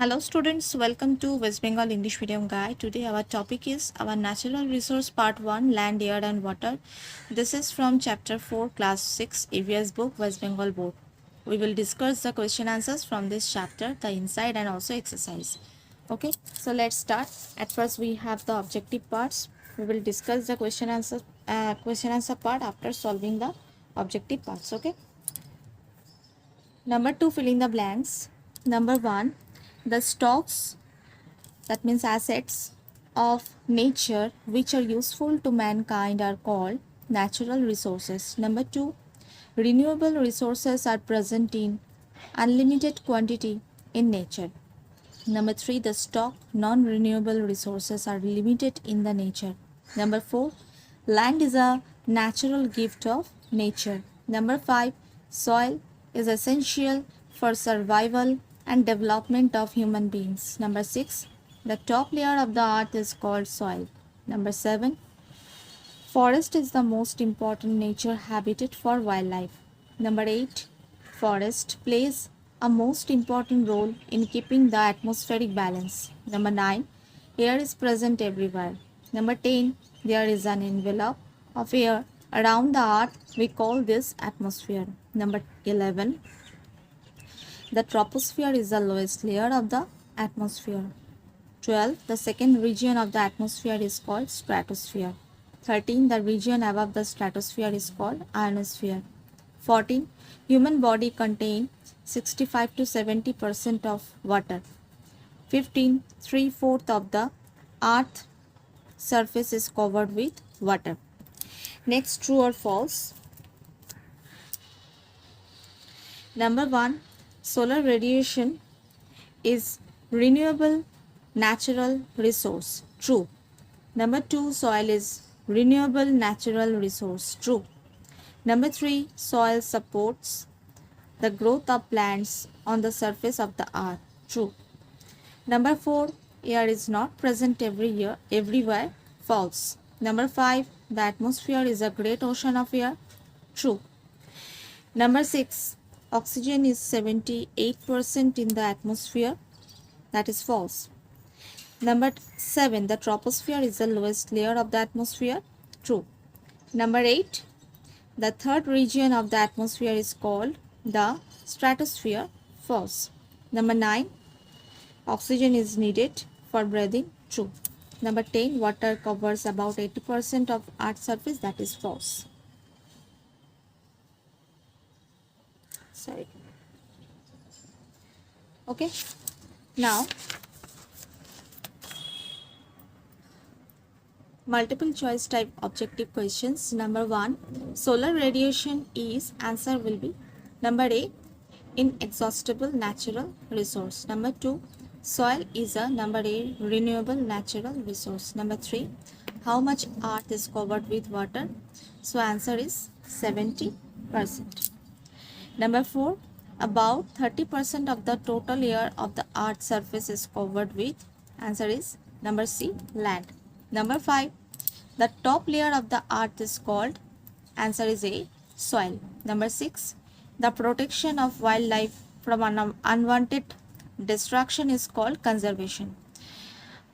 Hello students, welcome to West Bengal English Medium Guide. Today our topic is our natural resource part 1, land, air and water. This is from chapter 4, class 6, EVS book, West Bengal board. We will discuss the question answers from this chapter, the inside and also exercise. Okay, so let's start. At first we have the objective parts. We will discuss the question answer part after solving the objective parts. Okay. Number 2, fill in the blanks. Number 1, the stocks, that means assets of nature which are useful to mankind, are called natural resources. Number 2, renewable resources are present in unlimited quantity in nature. Number 3, the stock non-renewable resources are limited in the nature. Number 4, land is a natural gift of nature. Number 5, soil is essential for survival and development of human beings. Number 6, the top layer of the earth is called soil. Number 7, forest is the most important nature habitat for wildlife. Number 8, forest plays a most important role in keeping the atmospheric balance. Number 9, air is present everywhere. Number 10, there is an envelope of air around the earth. We call this atmosphere. Number 11, the troposphere is the lowest layer of the atmosphere. 12, the second region of the atmosphere is called stratosphere. 13, the region above the stratosphere is called ionosphere. 14, human body contain 65 to 70% of water. 15, 3/4 of the earth surface is covered with water. Next, true or false? Number 1, solar radiation is renewable natural resource. True. Number 2, soil is renewable natural resource. True. Number 3, soil supports the growth of plants on the surface of the earth. True. Number 4, air is not present everywhere. False. Number 5, the atmosphere is a great ocean of air. True. Number 6, oxygen is 78% in the atmosphere. That is false. Number 7, the troposphere is the lowest layer of the atmosphere. True. Number 8, the third region of the atmosphere is called the stratosphere. False. Number 9, oxygen is needed for breathing. True. Number 10, water covers about 80% of Earth's surface. That is false. Sorry. Okay. Now, multiple choice type objective questions. Number 1, solar radiation is, answer will be number A, inexhaustible natural resource. Number 2, soil is a, number A, renewable natural resource. Number 3, how much earth is covered with water? So answer is 70%. Number 4, about 30% of the total air of the earth's surface is covered with, answer is number C, land. Number 5, the top layer of the earth is called, answer is A, soil. Number 6, the protection of wildlife from unwanted destruction is called conservation.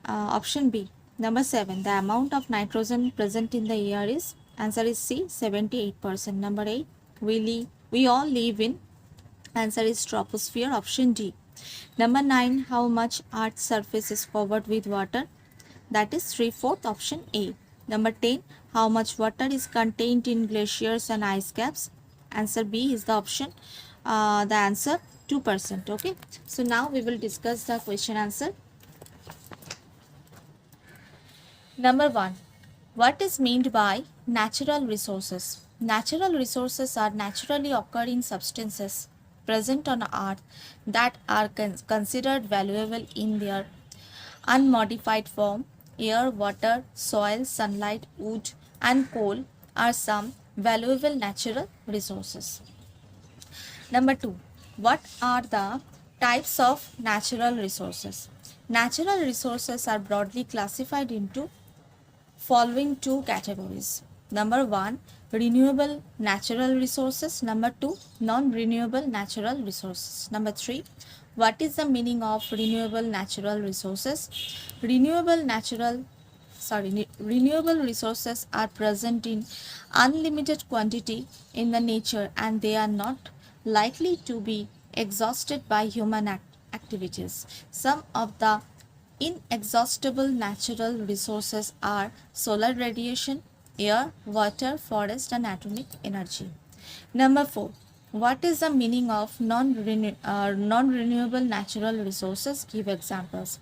Option B. Number 7, the amount of nitrogen present in the air is, answer is C, 78%. Number 8, we all live in, answer is troposphere. Option D. Number 9, how much earth's surface is covered with water? That is 3/4, option A. Number 10, how much water is contained in glaciers and ice caps? Answer B is the option. The answer 2%. Okay. So now we will discuss the question answer. Number 1, what is meant by natural resources? Natural resources are naturally occurring substances present on earth that are considered valuable in their unmodified form. Air, water, soil, sunlight, wood and coal are some valuable natural resources. Number 2, what are the types of natural resources? Natural resources are broadly classified into following 2 categories. Number 1, renewable natural resources. Number 2, non-renewable natural resources. Number 3, What is the meaning of renewable natural resources? Renewable natural renewable resources are present in unlimited quantity in the nature, and they are not likely to be exhausted by human activities. Some of the inexhaustible natural resources are solar radiation, air, water, forest, and atomic energy. Number 4. What is the meaning of non-renewable natural resources? Give examples.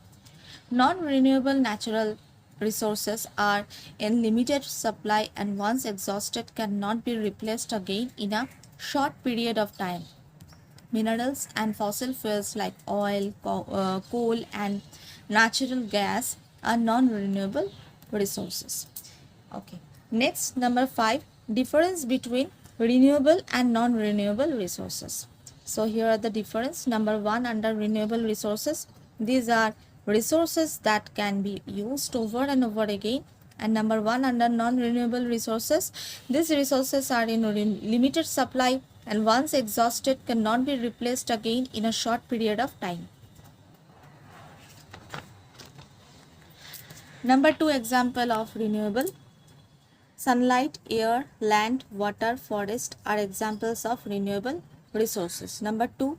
Non-renewable natural resources are in limited supply and once exhausted cannot be replaced again in a short period of time. Minerals and fossil fuels like oil, coal, and natural gas are non-renewable resources. Okay. Next, number 5, difference between renewable and non-renewable resources. So here are the difference. Number 1, under renewable resources, these are resources that can be used over and over again. And number 1, under non-renewable resources, these resources are in limited supply and once exhausted cannot be replaced again in a short period of time. Number 2, example of renewable. Sunlight, air, land, water, forest are examples of renewable resources. Number 2,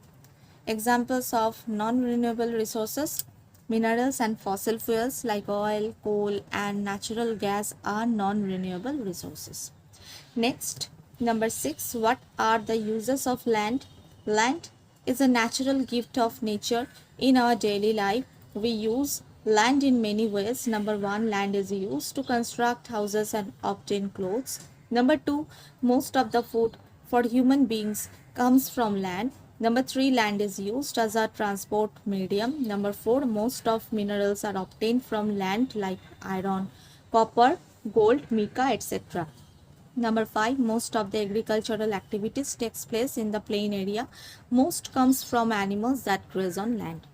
examples of non-renewable resources. Minerals and fossil fuels like oil, coal, and natural gas are non-renewable resources. Next, number 6, what are the uses of land? Land is a natural gift of nature in our daily life. We use land in many ways. Number 1, land is used to construct houses and obtain clothes. Number 2, most of the food for human beings comes from land. Number 3, land is used as a transport medium. Number 4, most of minerals are obtained from land like iron, copper, gold, mica, etc. Number 5, most of the agricultural activities takes place in the plain area. Most comes from animals that graze on land.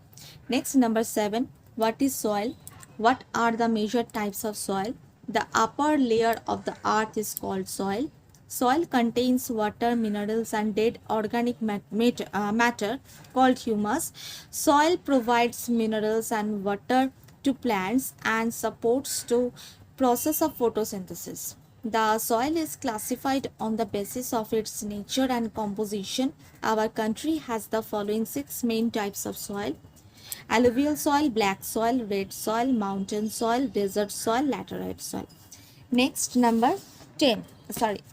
Next, number 7, what is soil? What are the major types of soil? The upper layer of the earth is called soil. Soil contains water, minerals, and dead organic matter called humus. Soil provides minerals and water to plants and supports the process of photosynthesis. The soil is classified on the basis of its nature and composition. Our country has the following 6 main types of soil: alluvial soil, black soil, red soil, mountain soil, desert soil, laterite soil. Next, number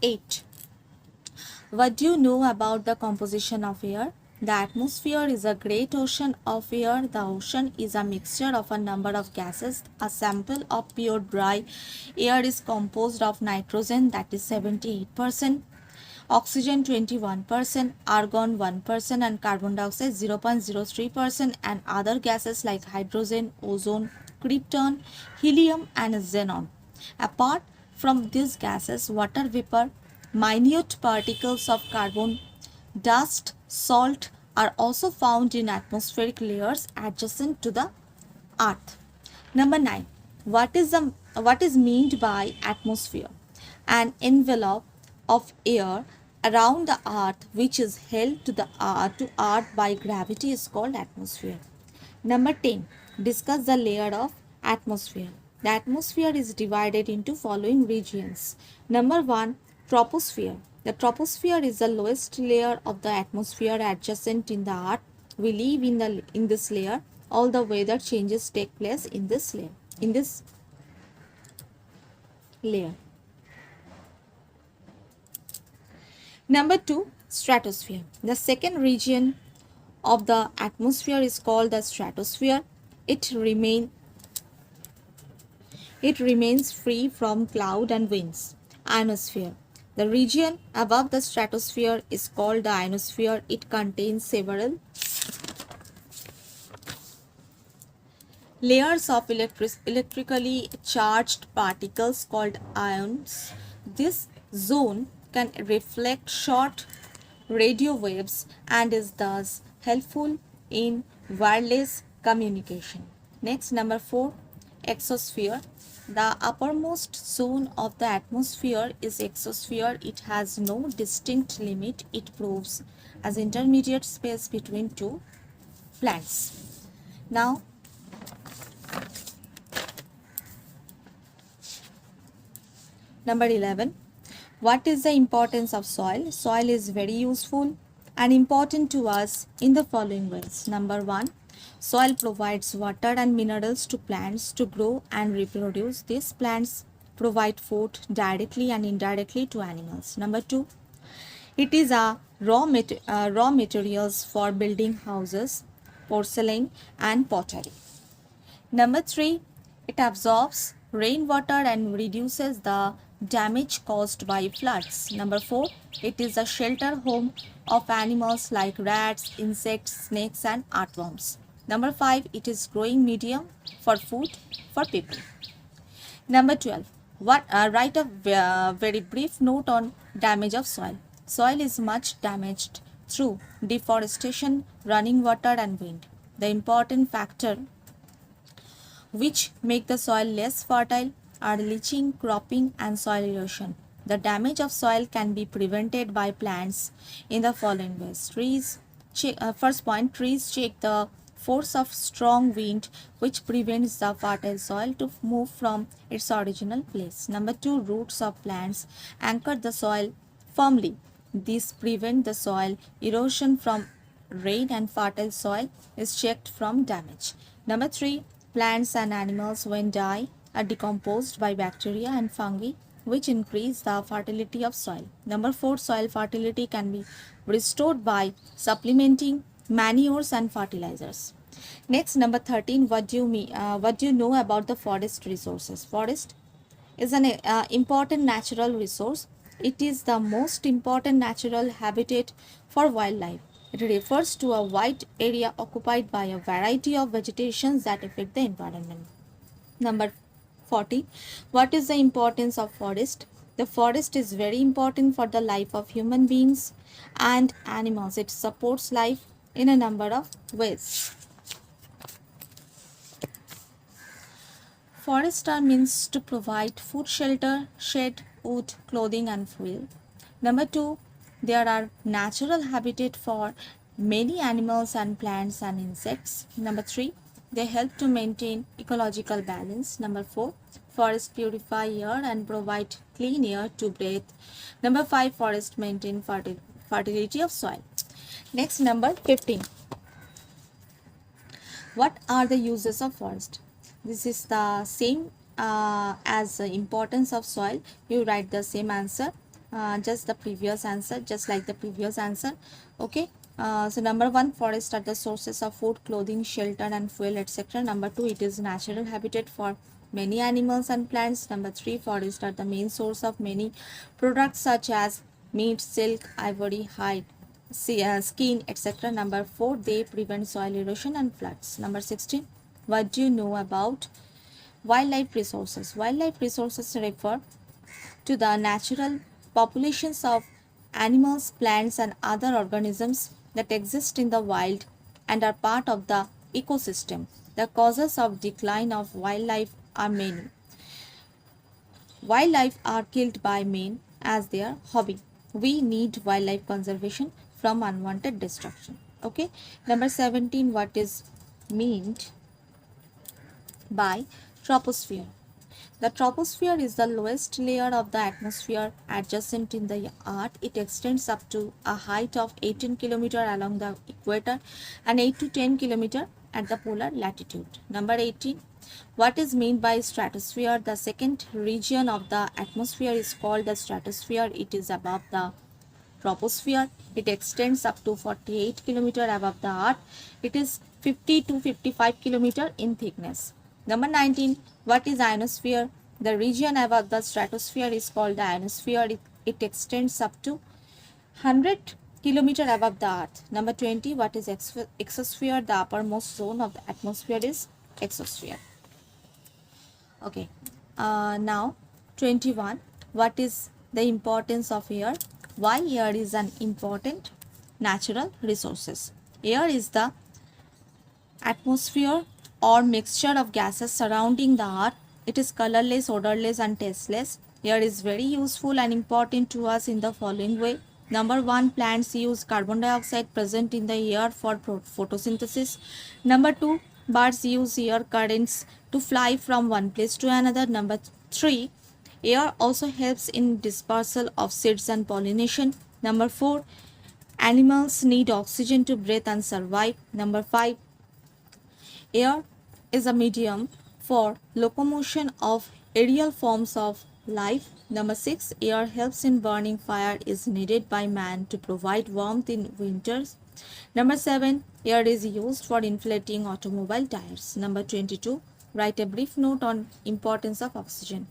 8. What do you know about the composition of air? The atmosphere is a great ocean of air. The ocean is a mixture of a number of gases. A sample of pure dry air is composed of nitrogen, that is 78%, oxygen 21%, argon 1%, and carbon dioxide 0.03%, and other gases like hydrogen, ozone, krypton, helium, and xenon. Apart from these gases, water vapor, minute particles of carbon, dust, salt are also found in atmospheric layers adjacent to the earth. Number 9. What is meant by atmosphere? An envelope of air around the earth which is held to earth by gravity is called atmosphere. Number 10. Discuss the layer of atmosphere. The atmosphere is divided into following regions. Number 1, troposphere. The troposphere is the lowest layer of the atmosphere adjacent in the earth. We live in this layer. All the weather changes take place in this layer. Number 2, stratosphere. The second region of the atmosphere is called the stratosphere. It remains free from cloud and winds. Ionosphere. The region above the stratosphere is called the ionosphere. It contains several layers of electrically charged particles called ions. This zone can reflect short radio waves and is thus helpful in wireless communication. Next, number 4, exosphere. The uppermost zone of the atmosphere is exosphere. It has no distinct limit. It proves as intermediate space between two plants. Now, number 11. What is the importance of soil? Soil is very useful and important to us in the following ways. Number 1. Soil provides water and minerals to plants to grow and reproduce. These plants provide food directly and indirectly to animals. Number 2. It is a raw materials for building houses, porcelain and pottery. Number 3, it absorbs rainwater and reduces the damage caused by floods. Number 4, it is a shelter home of animals like rats, insects, snakes and earthworms. Number 5, it is growing medium for food for people. Number 12, write a very brief note on damage of soil. Soil is much damaged through deforestation, running water and wind. The important factor which make the soil less fertile are leaching, cropping and soil erosion. The damage of soil can be prevented by plants in the following ways. First point, trees check the force of strong wind which prevents the fertile soil to move from its original place. Number 2, roots of plants anchor the soil firmly. This prevents the soil erosion from rain and fertile soil is checked from damage. Number 3, plants and animals when die are decomposed by bacteria and fungi which increase the fertility of soil. Number 4, soil fertility can be restored by supplementing manures and fertilizers. Next, number 13, what do you know about the forest resources? Forest is an important natural resource. It is the most important natural habitat for wildlife. It refers to a wide area occupied by a variety of vegetations that affect the environment. Number 40. What is the importance of forest? The forest is very important for the life of human beings and animals. It supports life in a number of ways. Forests are means to provide food, shelter, shade, wood, clothing and fuel. Number 2, there are natural habitat for many animals and plants and insects. Number 3, they help to maintain ecological balance. Number 4, forests purify air and provide clean air to breathe. Number 5, forests maintain fertility of soil. Next, number 15. What are the uses of forest? This is the same as the importance of soil. You write the same answer, just like the previous answer. Okay. So number 1, forests are the sources of food, clothing, shelter and fuel, etc. Number 2, it is natural habitat for many animals and plants. Number 3, forests are the main source of many products such as meat, silk, ivory, hide, skin, etc. Number 4, they prevent soil erosion and floods. Number 16, what do you know about wildlife resources? Wildlife resources refer to the natural populations of animals, plants and other organisms that exist in the wild and are part of the ecosystem. The causes of decline of wildlife are many. Wildlife are killed by men as their hobby. We need wildlife conservation from unwanted destruction. Okay. Number 17, what is meant by troposphere? The troposphere is the lowest layer of the atmosphere adjacent in the earth. It extends up to a height of 18 km along the equator and 8 to 10 km at the polar latitude. Number 18. What is meant by stratosphere? The second region of the atmosphere is called the stratosphere. It is above the troposphere. It extends up to 48 km above the earth. It is 50 to 55 km in thickness. Number 19. What is ionosphere? The region above the stratosphere is called the ionosphere. It extends up to 100 km above the earth. Number 20. What is exosphere? The uppermost zone of the atmosphere is exosphere. Okay. Now 21. What is the importance of air? Why air is an important natural resources? Air is the atmosphere or mixture of gases surrounding the earth. It is colorless, odorless and tasteless. Air is very useful and important to us in the following way. Number 1, plants use carbon dioxide present in the air for photosynthesis. Number 2, birds use air currents to fly from one place to another. Number 3, air also helps in dispersal of seeds and pollination. Number 4, animals need oxygen to breathe and survive. Number 5, air is a medium for locomotion of aerial forms of life. Number 6, air helps in burning. Fire is needed by man to provide warmth in winters. Number 7, air is used for inflating automobile tires. Number 22, write a brief note on importance of oxygen.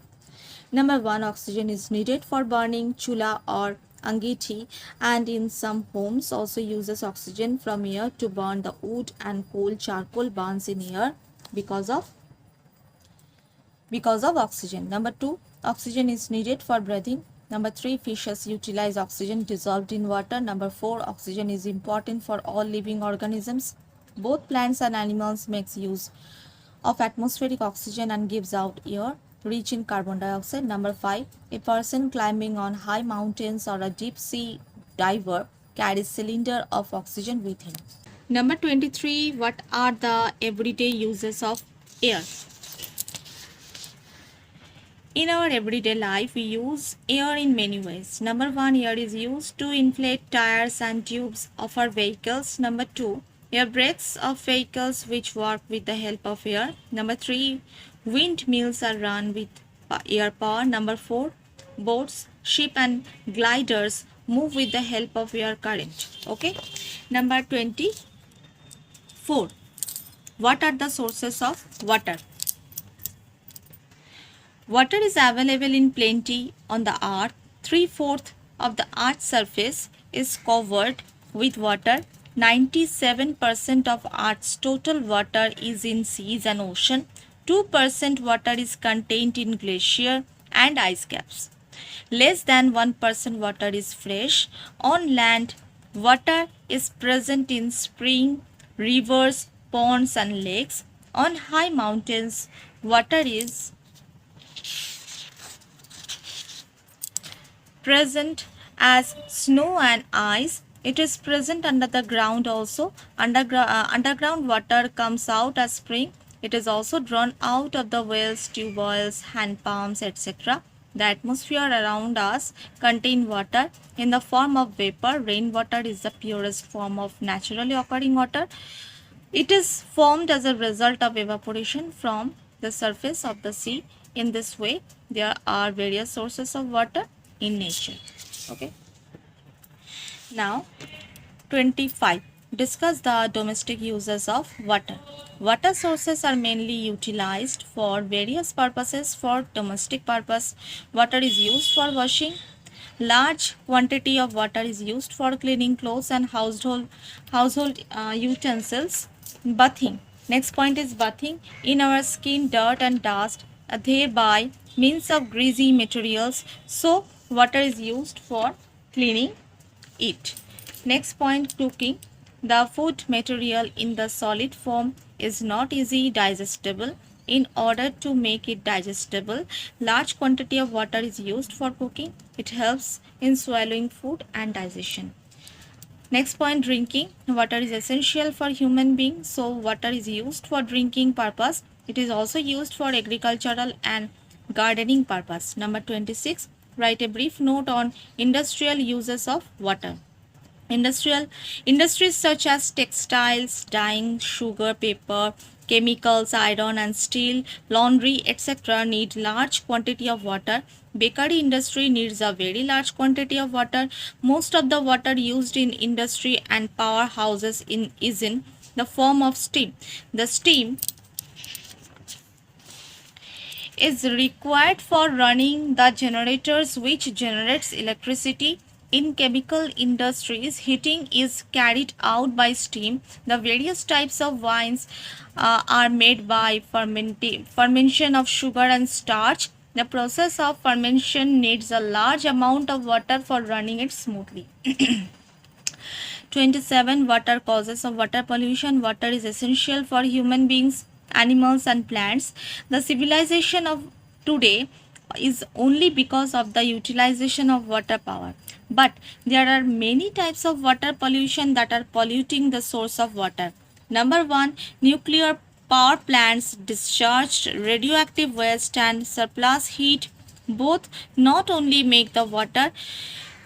Number 1, oxygen is needed for burning chula or angiti, and in some homes also uses oxygen from air to burn the wood, and coal charcoal burns in air because of oxygen. Number 2, oxygen is needed for breathing. Number 3, fishes utilize oxygen dissolved in water. Number 4, oxygen is important for all living organisms. Both plants and animals makes use of atmospheric oxygen and gives out air rich in carbon dioxide. Number 5, a person climbing on high mountains or a deep sea diver carries cylinder of oxygen with him. Number 23, what are the everyday uses of air? In our everyday life, we use air in many ways. Number 1, air is used to inflate tires and tubes of our vehicles. Number 2, air brakes of vehicles which work with the help of air. Number 3, windmills are run with air power. Number 4, boats, ships and gliders move with the help of air current. Okay. Number 24, what are the sources of water? Water is available in plenty on the earth. 3/4 of the earth's surface is covered with water. 97% of earth's total water is in seas and ocean. 2% water is contained in glacier and ice caps. Less than 1% water is fresh. On land, water is present in springs, rivers, ponds and lakes. On high mountains, water is present as snow and ice. It is present under the ground also. Underground water comes out as spring. It is also drawn out of the wells, tube wells, hand pumps, etc. The atmosphere around us contains water in the form of vapor. Rainwater is the purest form of naturally occurring water. It is formed as a result of evaporation from the surface of the sea. In this way, there are various sources of water in nature. Okay. Now, 25. Discuss the domestic uses of water. Water sources are mainly utilized for various purposes. For domestic purpose, water is used for washing. Large quantity of water is used for cleaning clothes and household utensils. Bathing. Next point is bathing. In our skin, dirt and dust thereby means of greasy materials. So, water is used for cleaning it. Next point, cooking. The food material in the solid form is not easily digestible. In order to make it digestible, large quantity of water is used for cooking. It helps in swallowing food and digestion. Next point, drinking. Water is essential for human beings, so water is used for drinking purpose. It is also used for agricultural and gardening purpose. Number 26, write a brief note on industrial uses of water. Industries such as textiles, dyeing, sugar, paper, chemicals, iron and steel, laundry, etc. need large quantity of water. Bakery industry needs a very large quantity of water. Most of the water used in industry and powerhouses is in the form of steam. The steam is required for running the generators which generates electricity. In chemical industries, heating is carried out by steam. The various types of wines are made by fermentation of sugar and starch. The process of fermentation needs a large amount of water for running it smoothly. 27. Water causes of water pollution. Water is essential for human beings, animals and plants. The civilization of today is only because of the utilization of water power. But there are many types of water pollution that are polluting the source of water. Number one, nuclear power plants discharge radioactive waste and surplus heat. Both not only make the water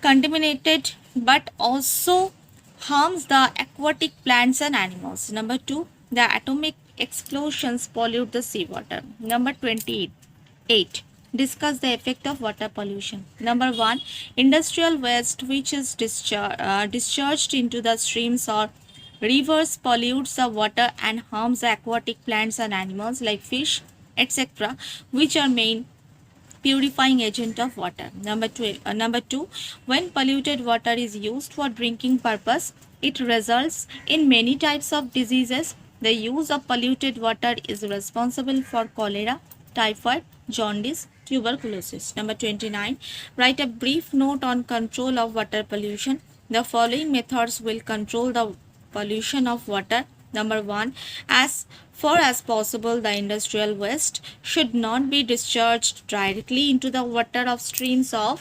contaminated but also harms the aquatic plants and animals. Number two, the atomic explosions pollute the seawater. Number 28. Discuss the effect of water pollution. Number one, industrial waste which is discharged into the streams or rivers pollutes the water and harms the aquatic plants and animals like fish, etc., which are main purifying agent of water. Number two, when polluted water is used for drinking purpose, it results in many types of diseases. The use of polluted water is responsible for cholera, typhoid, jaundice, tuberculosis. Number 29, write a brief note on control of water pollution. The following methods will control the pollution of water. Number one, as far as possible, the industrial waste should not be discharged directly into the water of streams or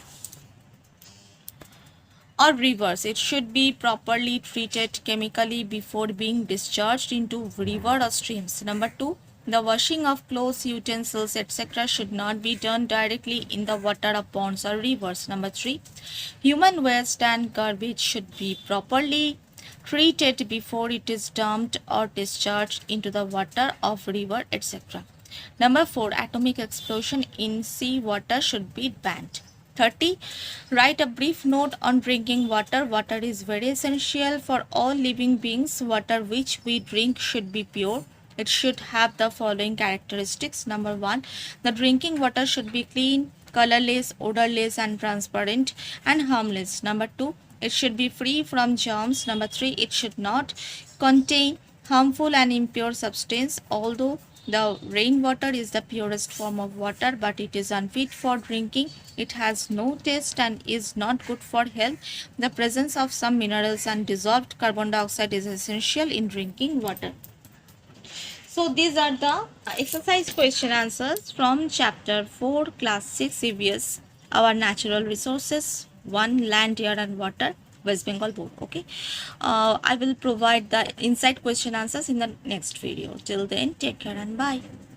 rivers. It should be properly treated chemically before being discharged into river or streams. Number two, the washing of clothes, utensils, etc. should not be done directly in the water of ponds or rivers. Number three, human waste and garbage should be properly treated before it is dumped or discharged into the water of river, etc. Number 4, atomic explosion in sea water should be banned. 30. Write a brief note on drinking water. Water is very essential for all living beings. Water which we drink should be pure. It should have the following characteristics. Number 1, the drinking water should be clean, colorless, odorless and transparent and harmless. Number 2, it should be free from germs. Number 3, it should not contain harmful and impure substance. Although the rainwater is the purest form of water, but it is unfit for drinking. It has no taste and is not good for health. The presence of some minerals and dissolved carbon dioxide is essential in drinking water. So these are the exercise question answers from chapter 4 class 6 EVS, our natural resources 1, land, air and water, West Bengal board. Okay, I will provide the inside question answers in the next video. Till then, take care and bye.